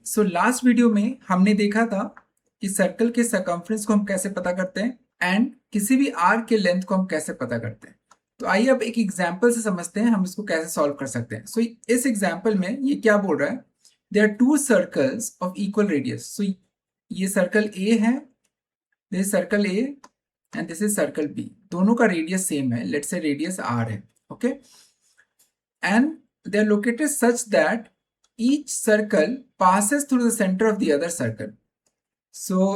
So last video में हमने देखा था कि सर्कल के सरकमफ्रेंस को हम कैसे पता करते हैं एंड किसी भी आर्क के लेंथ को हम कैसे पता करते हैं। तो आइए अब एक एग्जांपल से समझते हैं हम इसको कैसे सॉल्व कर सकते हैं। सो इस एग्जांपल में ये क्या बोल रहा है, there are two circles of equal radius. So ये सर्कल ए है, this is circle A and this is circle B. दोनों का रेडियस सेम है, लेट्स से रेडियस आर है, okay. And they are located such that each circle passes through the center of the other circle. So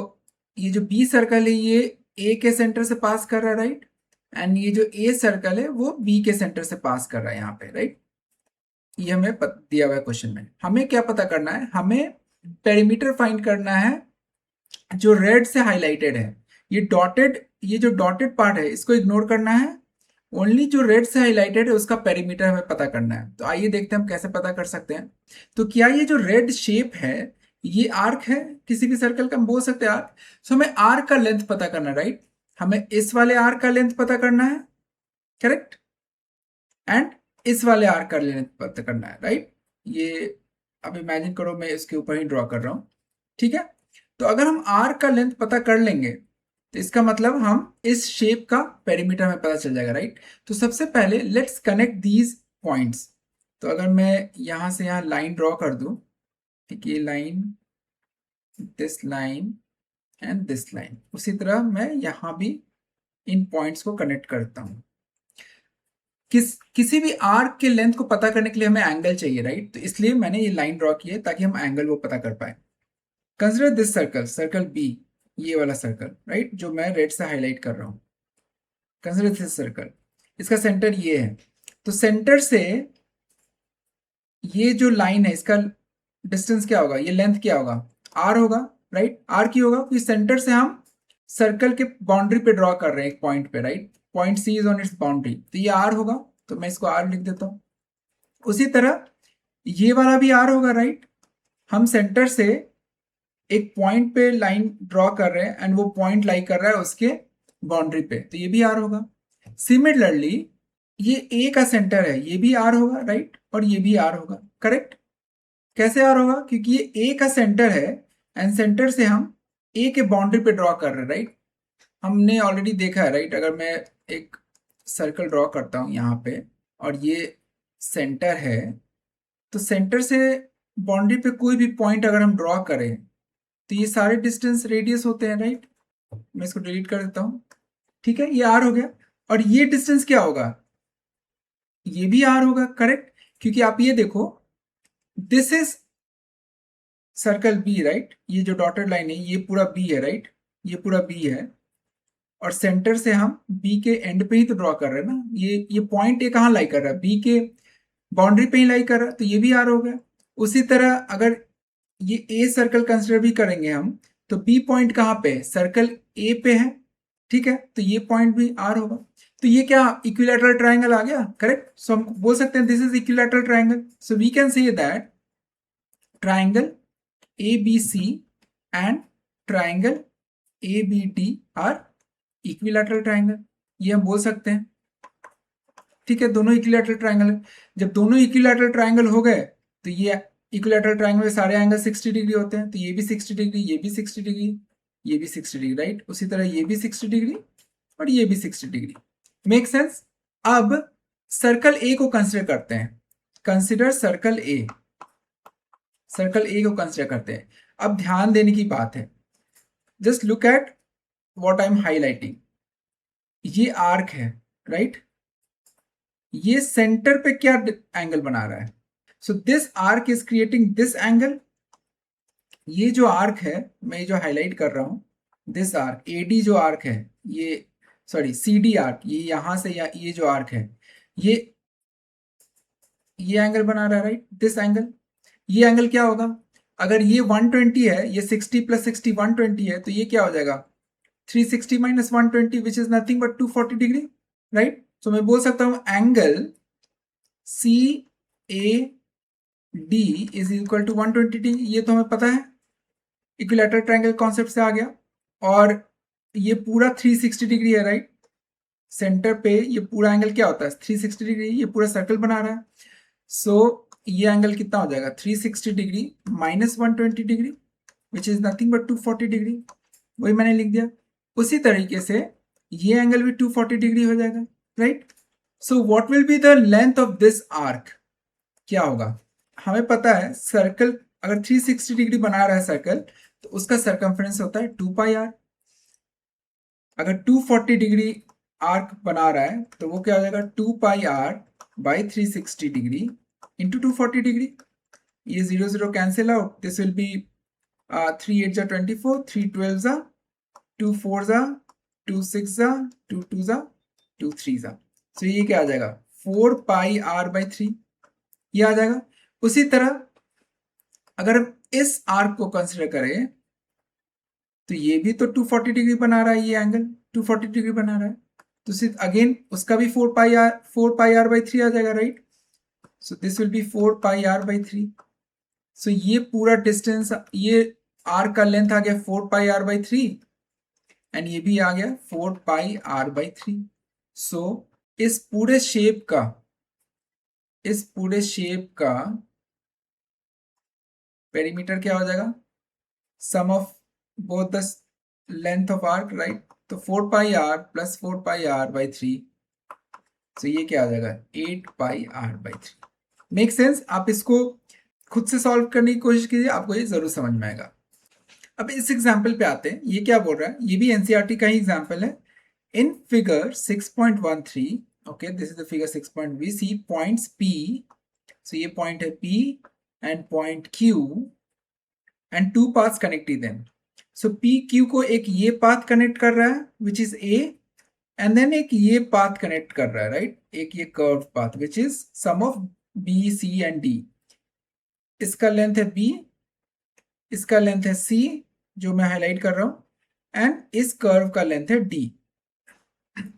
ये जो B circle है ये A के centre से पास कर रहा है, राइट। एंड ये जो A सर्कल है वो B के सेंटर से पास कर रहा है यहाँ पे, राइट। ये हमें दिया हुआ है क्वेश्चन में। हमें क्या पता करना है, हमें पेरीमीटर फाइंड करना है जो रेड से हाईलाइटेड है। ये जो डॉटेड पार्ट है इसको इग्नोर करना है, ओनली जो रेड से हाईलाइटेड है उसका पेरीमीटर हमें पता करना है। तो आइए देखते हैं हम कैसे पता कर सकते हैं। तो क्या ये जो रेड शेप है ये आर्क है, किसी भी सर्कल का हम बोल सकते हैं आर्क। सो हमें आर्क का लेंथ पता करना है, राइट। हमें इस वाले आर्क का लेंथ पता करना है, करेक्ट, एंड इस वाले आर्क का लेंथ पता करना है, राइट। ये अब इमेजिन करो मैं इसके ऊपर ही ड्रॉ कर रहा हूं, ठीक है। तो अगर हम आर्क का लेंथ पता कर लेंगे तो इसका मतलब हम इस शेप का पेरीमीटर हमें पता चल जाएगा, राइट। तो सबसे पहले लेट्स कनेक्ट दीज पॉइंट्स। तो अगर मैं यहां से यहां लाइन ड्रॉ कर दूं, ठीक, ये line, this line and this line, उसी तरह मैं यहां भी इन पॉइंट्स को कनेक्ट करता हूं। किसी भी आर्क के लेंथ को पता करने के लिए हमें एंगल चाहिए, राइट। तो इसलिए मैंने ये लाइन ड्रॉ की है ताकि हम एंगल वो पता कर पाए। Consider this circle, circle B, ये वाला सर्कल, राइट, जो मैं रेड से हाईलाइट कर रहा हूं। कंसिडर दिस सर्कल, इसका सेंटर ये है। तो सेंटर से ये जो लाइन है इसका डिस्टेंस क्या होगा, ये लेंथ क्या होगा, आर होगा, राइट। आर की होगा क्योंकि सेंटर से हम सर्कल के बाउंड्री पे ड्रॉ कर रहे हैं एक पॉइंट पे, right. Point C is on its boundary, तो ये आर होगा। तो मैं इसको आर लिख देता हूं। उसी तरह ये वाला भी आर होगा, राइट। हम सेंटर से एक पॉइंट पे लाइन ड्रॉ कर रहे हैं एंड वो पॉइंट लाई कर रहा है उसके बाउंड्री पे, तो ये भी आर होगा। सिमिलरली ये ए का सेंटर है, ये भी आर होगा, राइट, और ये भी आर होगा, करेक्ट। कैसे आर होगा, क्योंकि ये ए का सेंटर है एंड सेंटर से हम ए के बाउंड्री पे ड्रॉ कर रहे हैं, राइट। हमने ऑलरेडी देखा है, राइट। अगर मैं एक सर्कल ड्रॉ करता हूं यहाँ पे और ये सेंटर है, तो सेंटर से बाउंड्री पे कोई भी पॉइंट अगर हम ड्रॉ करें तो ये सारे डिस्टेंस रेडियस होते हैं, राइट। मैं इसको डिलीट कर देता हूं, ठीक है, ये आर हो गया। और ये डिस्टेंस क्या होगा, ये भी आर होगा, करेक्ट। क्योंकि आप ये देखो, this is circle B, right. ये जो डॉटेड लाइन है ये पूरा बी है, राइट, ये पूरा बी है। और सेंटर से हम बी के एंड पे ही तो ड्रॉ कर रहे हैं ना। ये पॉइंट ए कहाँ लाई कर रहा है, बी के बाउंड्री पे ही लाई कर रहा है, तो ये भी आर हो गया। उसी तरह अगर ये ए सर्कल कंसिडर भी करेंगे हम, तो बी पॉइंट कहाँ पे है, सर्कल ए पे है, ठीक है, तो ये पॉइंट भी आर होगा। तो ये क्या इक्विलैटरल ट्रायंगल आ गया, करेक्ट। सो हम बोल सकते हैं this is equilateral triangle. So we can say that triangle ABC and triangle ABD are equilateral triangle, ये हम बोल सकते हैं, ठीक है। दोनों इक्विलैटरल ट्रायंगल है। जब दोनों इक्विलैटरल ट्रायंगल हो गए तो ये इक्विलैटरल ट्रायंगल में सारे एंगल 60 डिग्री होते हैं, तो ये भी 60 डिग्री, ये भी 60 डिग्री, ये भी 60 डिग्री, राइट। उसी तरह ये भी 60 डिग्री और ये भी 60 डिग्री। Make sense. अब सर्कल ए को कंसिडर करते हैं। Consider circle A, circle A को कंसिडर करते हैं। अब ध्यान देने की बात है, just look at what I am highlighting. ये आर्क है, राइट। ये सेंटर पे क्या एंगल बना रहा है, so this arc is creating this angle. ये जो आर्क है, मैं जो हाईलाइट कर रहा हूं, दिस आर्क एडी जो आर्क है, ये सॉरी CD आर्क, ये यहां से या ये जो आर्क है ये एंगल बना रहा है, राइट, दिस एंगल। ये एंगल क्या होगा, अगर ये 120 है, ये 60 + 60 120 है, तो ये क्या हो जाएगा 360 - 120 which is nothing but 240 degree, right. तो मैं बोल सकता हूं angle CAD is equal to 120 degree. ये तो हमें पता है, इक्विलैटरल ट्रायंगल कॉन्सेप्ट से आ गया। और ये पूरा 360 डिग्री है, राइट। सेंटर पे ये पूरा एंगल क्या होता है 360 डिग्री, ये पूरा सर्कल बना रहा है। सो ये एंगल कितना हो जाएगा 360 degree minus 120 degree which is nothing but 240 degree, वही मैंने लिख दिया। उसी तरीके से ये एंगल भी 240 डिग्री हो जाएगा, right. So what will be the length of this arc, क्या होगा, हमें पता है सर्कल अगर 360 डिग्री बना रहा है सर्कल तो उसका सरकमफ्रेंस होता है 2 पाई आर। अगर 240 डिग्री आर्क बना रहा है तो वो क्या हो जाएगा 2 pi are by 360 degree into 240 degree. ये 0 0 cancel out, this will be 3 8 जा 24, 3 12 जा 2 4 जा 2 6 जा 2 2 जा 2 3 जा। सो ये क्या आ जाएगा 4 पाई आर बाई 3, ये आ जाएगा। उसी तरह अगर हम इस आर्क को कंसिडर करें तो ये भी तो 240 डिग्री बना रहा है, ये एंगल 240 डिग्री बना रहा है, तो सिर्फ अगेन उसका भी 4 पाई आर बाई 3 आ जाएगा, right. So this will be 4 pi are by 3। So ये पूरा डिस्टेंस, ये आर्क का लेंथ आ गया 4 पाई आर बाई 3 एंड ये भी आ गया 4 पाई आर बाई 3। सो इस पूरे शेप का पेरीमीटर क्या हो जाएगा, sum of both the length of arc, right. तो 4 pi R plus 4 pi are by 3, तो ये क्या आ जाएगा 8 pi are by 3। Make sense? आप इसको खुद से सॉल्व करने की कोशिश कीजिए, आपको ये जरूर समझ में आएगा। अब इस एग्जाम्पल पे आते हैं, ये क्या बोल रहा है, ये भी एनसीईआरटी का ही एग्जाम्पल है। In figure 6.13, okay, this is the figure 6. We see points P, so ये पॉइंट है P and point Q and two paths connecting them. So P Q को एक ये पाथ कनेक्ट कर रहा है which is A, and then एक ये पाथ कनेक्ट कर रहा है, राइट, एक ये curve path which is sum of B C and D. इसका लेंथ है बी, इसका लेंथ है सी जो मैं हाईलाइट कर रहा हूं, एंड इस कर्व का लेंथ है डी,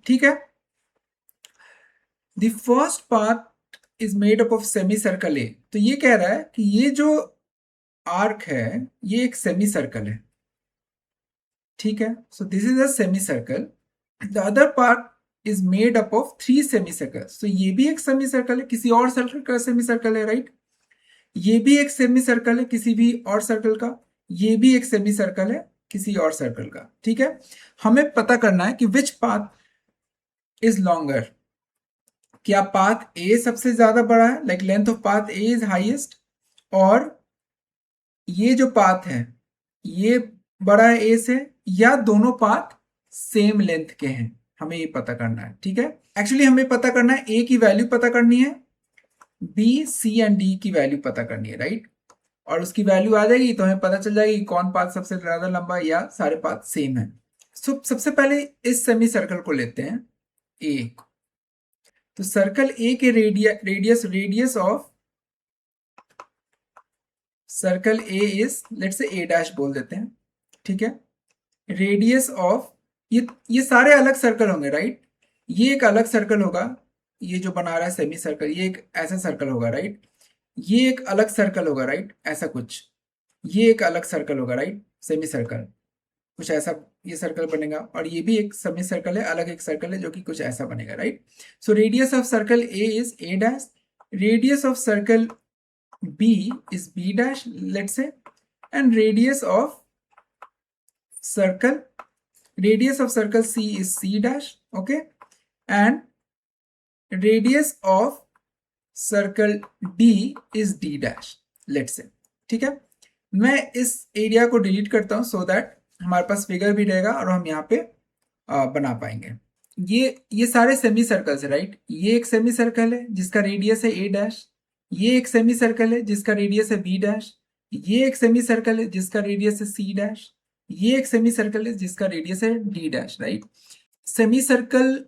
ठीक है। The first path is made up of semi circle A, तो ये कह रहा है कि ये जो आर्क है ये एक सेमी सर्कल है, ठीक है। सो this is a semi circle, the other part is made up of 3 semi circles. तो ये भी एक सेमी सर्कल है, किसी और सर्कल का सेमी सर्कल है, राइट। ये भी एक सेमी सर्कल है किसी भी और सर्कल का, ये भी एक सेमी सर्कल है किसी और सर्कल का, ठीक है। हमें पता करना है कि विच पाथ इज लॉन्गर, क्या पाथ ए सबसे ज्यादा बड़ा है, like length of path A is highest, और ये जो पाथ है ये बड़ा है ए से, या दोनों पाथ सेम लेंथ के हैं, हमें ये पता करना है, ठीक है। एक्चुअली हमें पता करना है ए की वैल्यू पता करनी है, बी सी एंड डी की वैल्यू पता करनी है, राइट। और उसकी वैल्यू आ जाएगी तो हमें पता चल जाएगी कौन पाथ सबसे ज्यादा लंबा है या सारे पाथ सेम है। सो सबसे पहले इस सेमी सर्कल को लेते हैं ए, तो सर्कल ए के radius of circle A is, let's say A dash बोल देते हैं, ठीक है। रेडियस ऑफ, ये सारे अलग सर्कल होंगे, राइट। ये एक अलग सर्कल होगा, ये जो बना रहा है सेमी सर्कल, ये एक ऐसा सर्कल होगा, राइट। ये एक अलग सर्कल होगा, राइट, ऐसा कुछ, ये एक अलग सर्कल होगा, राइट, सेमी सर्कल कुछ ऐसा ये सर्कल बनेगा, और ये भी एक सेमी सर्कल है, अलग एक सर्कल है जो कि कुछ ऐसा बनेगा, right. So radius of circle A is a dash, radius of circle B is B dash, let's say, and radius of circle C is C dash, okay, and radius of circle D is D dash, let's say, ठीक है। मैं इस area को delete करता हूं so that हमारे पास figure भी रहेगा और हम यहाँ पे बना पाएंगे। ये सारे सेमी सर्कल्स है, राइट। ये एक सेमी सर्कल है जिसका रेडियस है ए डैश, ये एक सेमी सर्कल है जिसका रेडियस है बी डैश, ये एक सेमी सर्कल है जिसका रेडियस है सी डैश, ये एक सेमी सर्कल है जिसका रेडियस है D dash, right. Semi circle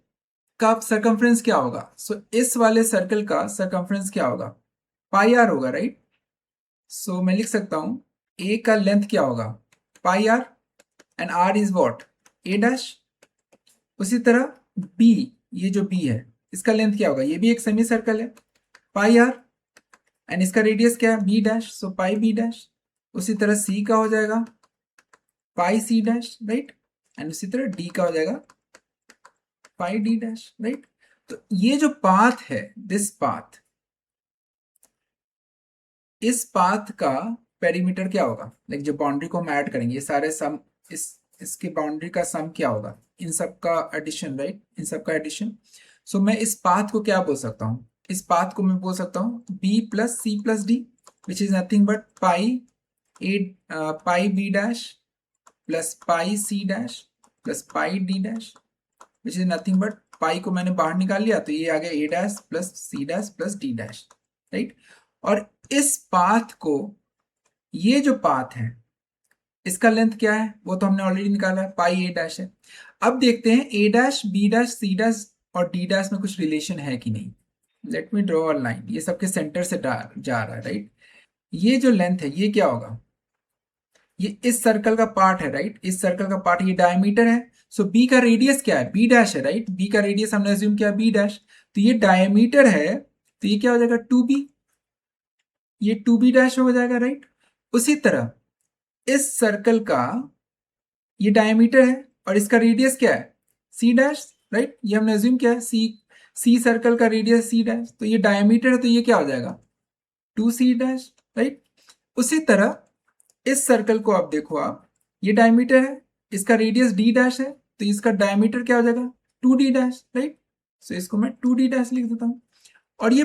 का सरकमफ्रेंस क्या होगा, सो इस वाले सर्कल का सरकमफ्रेंस क्या होगा, पाई आर होगा, राइट। सो मैं लिख सकता हूं ए का लेंथ क्या होगा pi R, and R is what A dash. उसी तरह बी, ये जो बी है इसका लेंथ क्या होगा, ये भी एक सेमी सर्कल है, पाई आर, एंड इसका रेडियस क्या है बी डैश, सो पाई बी डैश। उसी तरह सी का हो जाएगा पाई सी डैश, राइट, एंड उसी तरह डी का हो जाएगा पाई डी डैश, राइट। तो ये जो पाथ है, दिस पाथ इस पाथ का पेरीमीटर क्या होगा, लाइक जो बाउंड्री को हम ऐड करेंगे, ये सारे सम, इसके बाउंड्री का सम क्या होगा, इन सब का एडिशन, राइट, इन सब का एडिशन। सो मैं इस पाथ को क्या बोल सकता हूँ, इस पाथ को मैं बोल सकता हूँ b plus C plus D, which is nothing but pi B dash plus pi C dash plus pi D dash, which is nothing but pi को मैंने बाहर निकाल लिया तो ये आ गया a dash plus C dash plus D dash, right. और इस पाथ को, ये जो पाथ है इसका लेंथ क्या है वो तो हमने ऑलरेडी निकाला है, पाई ए डैश है। अब देखते हैं A dash B dash C dash और डी डैश में कुछ रिलेशन है कि नहीं। Let me draw a line, ये सबके सेंटर से जा रहा है, राइट। ये जो लेंथ है ये क्या होगा, ये इस सर्कल का पार्ट है, राइट, इस सर्कल का पार्ट, ये डायमीटर है। सो बी का रेडियस क्या है, बी डैश है, राइट, बी का रेडियस हमने अज्यूम किया बी डैश, तो ये डायमीटर है, तो ये क्या हो जाएगा 2b, ये 2b डैश हो जाएगा, राइट। उसी तरह इस सर्कल का ये डायमीटर है और इसका रेडियस क्या है सी डैश, राइट, ये हमने अज्यूम किया है सी सर्कल का रेडियस सी डैश, तो ये डायमीटर है तो ये क्या हो जाएगा 2c डैश, राइट। उसी तरह इस सर्कल को आप देखो, आप ये डायमीटर है, इसका रेडियस d डैश है, तो इसका डायमीटर क्या हो जाएगा 2d डैश, राइट। सो इसको मैं 2d डैश लिख देता हूं। और ये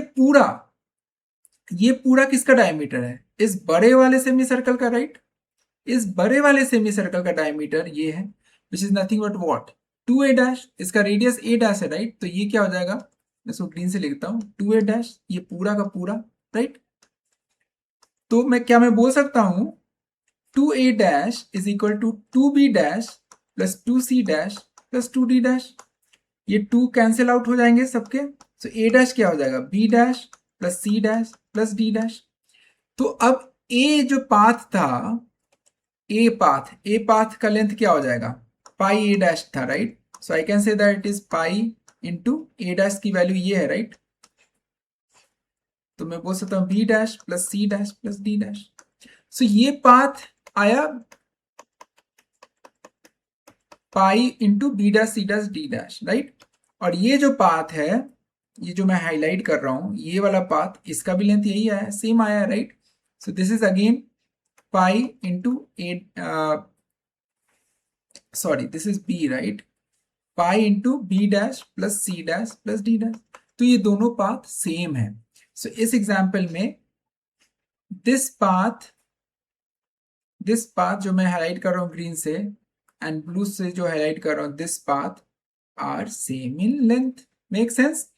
पूरा किसका डायमीटर है, इस बड़े वाले सेमी सर्कल का, राइट। इस बड़े वाले सेमी सर्कल का डायमीटर ये है, which is nothing but what 2a dash, इसका रेडियस a डैश है, राइट। तो ये क्या हो जाएगा, मैं इसको ग्रीन से लिखता हूं 2a डैश, ये पूरा का पूरा, राइट। तो मैं बोल सकता हूं 2a dash is equal to 2b dash plus 2c dash plus 2d dash, ये 2 कैंसिल आउट हो जाएंगे सबके। सो a डैश क्या हो जाएगा b dash plus c dash plus d dash. तो अब a जो पाथ था, ए पाथ का लेंथ क्या हो जाएगा पाई ए डैश था, right. So I can say that it is pi into A dash की वैल्यू ये है, राइट। तो मैं बोल सकता हूँ B dash plus C dash plus D dash. So ये पाथ आया pi into B dash C dash D dash, right. और ये जो पाथ है, ये जो मैं हाईलाइट कर रहा हूं, ये वाला पाथ, इसका भी लेंथ यही आया, सेम आया, right. So this is again pi into A, sorry this is b, right, pi into B dash plus C dash plus D dash. तो ये दोनों पाथ सेम है। सो इस एग्जाम्पल में दिस पाथ जो मैं हाईलाइट कर रहा हूँ ग्रीन से एंड ब्लू से जो हाईलाइट कर रहा हूँ, this path are same in length. Make sense.